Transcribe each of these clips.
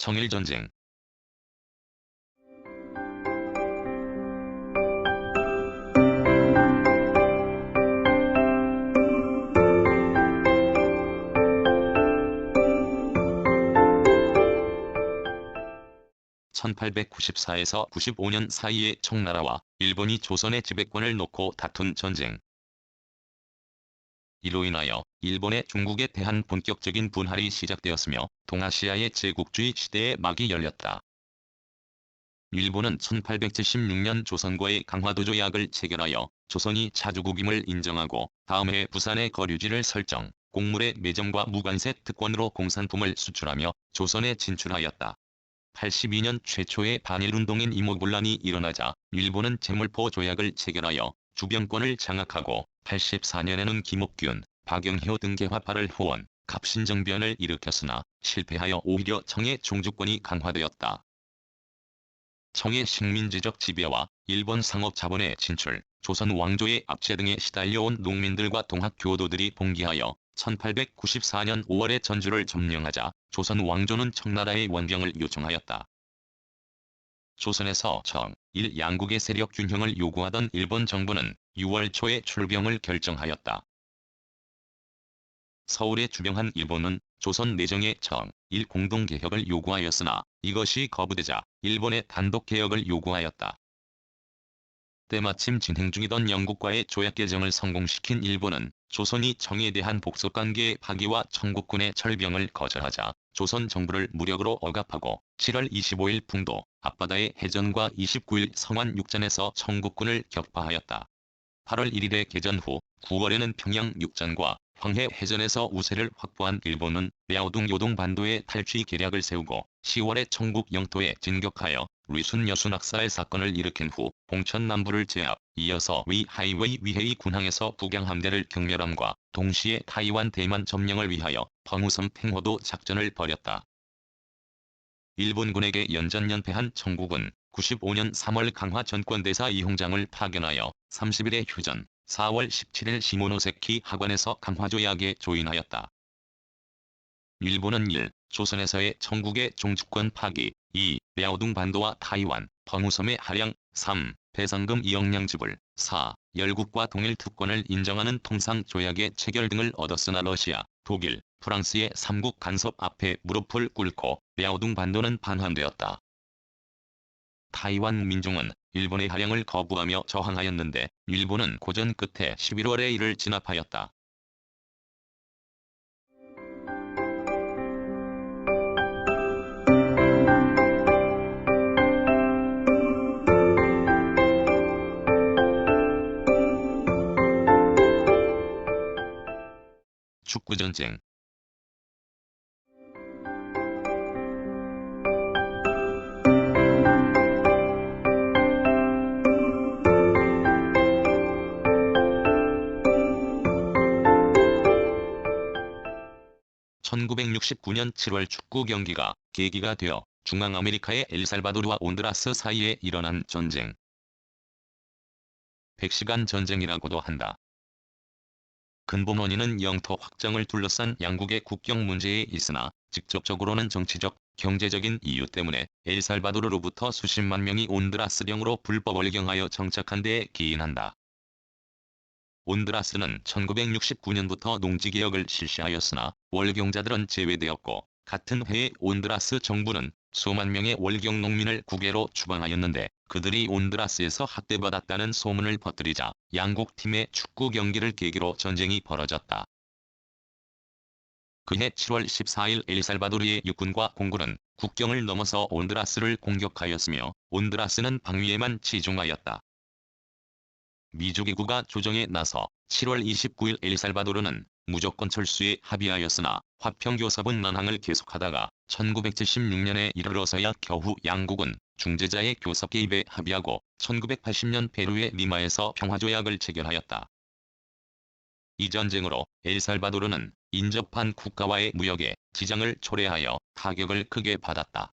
청일전쟁. 1894에서 95년 사이에 청나라와 일본이 조선의 지배권을 놓고 다툰 전쟁. 이로 인하여 일본의 중국에 대한 본격적인 분할이 시작되었으며 동아시아의 제국주의 시대의 막이 열렸다. 일본은 1876년 조선과의 강화도 조약을 체결하여 조선이 자주국임을 인정하고 다음 해 부산의 거류지를 설정, 곡물의 매점과 무관세 특권으로 공산품을 수출하며 조선에 진출하였다. 82년 최초의 반일운동인 이모군란이 일어나자 일본은 제물포 조약을 체결하여 주변권을 장악하고 84년에는 김옥균, 박영효 등 개화파를 후원, 갑신정변을 일으켰으나 실패하여 오히려 청의 종주권이 강화되었다. 청의 식민지적 지배와 일본 상업 자본의 진출, 조선 왕조의 압제 등에 시달려온 농민들과 동학교도들이 봉기하여 1894년 5월에 전주를 점령하자 조선 왕조는 청나라의 원병을 요청하였다. 조선에서 청, 일 양국의 세력 균형을 요구하던 일본 정부는 6월 초에 출병을 결정하였다. 서울에 주병한 일본은 조선 내정의 청, 일 공동개혁을 요구하였으나 이것이 거부되자 일본의 단독개혁을 요구하였다. 때마침 진행 중이던 영국과의 조약 개정을 성공시킨 일본은 조선이 청에 대한 복속관계의 파기와 청국군의 철병을 거절하자 조선 정부를 무력으로 억압하고 7월 25일 풍도 앞바다의 해전과 29일 성안 육전에서 청국군을 격파하였다. 8월 1일에 개전 후 9월에는 평양 육전과 황해 해전에서 우세를 확보한 일본은 랴오둥 요동 반도에 탈취 계략을 세우고 10월에 청국 영토에 진격하여 리순 여순 학살 사건을 일으킨 후 봉천 남부를 제압, 이어서 웨이하이웨이 위헤이 군항에서 북양 함대를 경멸함과 동시에 타이완 대만 점령을 위하여 펑우섬 팽호도 작전을 벌였다. 일본군에게 연전연패한 청국은 95년 3월 강화 전권대사 이홍장을 파견하여 30일에 휴전, 4월 17일 시모노세키 하관에서 강화조약에 조인하였다. 일본은 1. 조선에서의 청국의 종주권 파기, 2. 랴오둥 반도와 타이완, 펑우섬의 할양, 3. 배상금 2억량 지불, 4. 열국과 동일 특권을 인정하는 통상조약의 체결 등을 얻었으나 러시아, 독일, 프랑스의 3국 간섭 앞에 무릎을 꿇고 랴오둥 반도는 반환되었다. 타이완 민중은 일본의 할양을 거부하며 저항하였는데 일본은 고전 끝에 11월에 이를 진압하였다. 축구전쟁. (1969년 7월) 축구 경기가 계기가 되어 중앙아메리카의 엘살바도르와 온두라스 사이에 일어난 전쟁. 100시간 전쟁이라고도 한다. 근본 원인은 영토 확장을 둘러싼 양국의 국경 문제에 있으나 직접적으로는 정치적, 경제적인 이유 때문에 엘살바도르로부터 수십만 명이 온두라스령으로 불법 월경하여 정착한 데에 기인한다. 온두라스는 1969년부터 농지개혁을 실시하였으나 월경자들은 제외되었고 같은 해에 온두라스 정부는 수만 명의 월경 농민을 국외로 추방하였는데 그들이 온두라스에서 학대받았다는 소문을 퍼뜨리자 양국 팀의 축구 경기를 계기로 전쟁이 벌어졌다. 그해 7월 14일 엘살바도르의 육군과 공군은 국경을 넘어서 온두라스를 공격하였으며 온두라스는 방위에만 치중하였다. 미주기구가 조정에 나서 7월 29일 엘살바도르는 무조건 철수에 합의하였으나 화평교섭은 난항을 계속하다가 1976년에 이르러서야 겨우 양국은 중재자의 교섭 개입에 합의하고 1980년 페루의 리마에서 평화조약을 체결하였다. 이 전쟁으로 엘살바도르는 인접한 국가와의 무역에 지장을 초래하여 타격을 크게 받았다.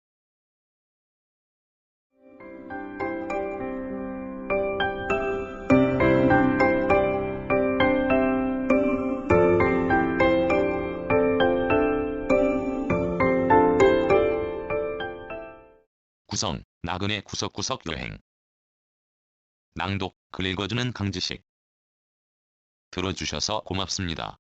구성, 나그네 구석구석 여행. 낭독, 글 읽어주는 강지식. 들어주셔서 고맙습니다.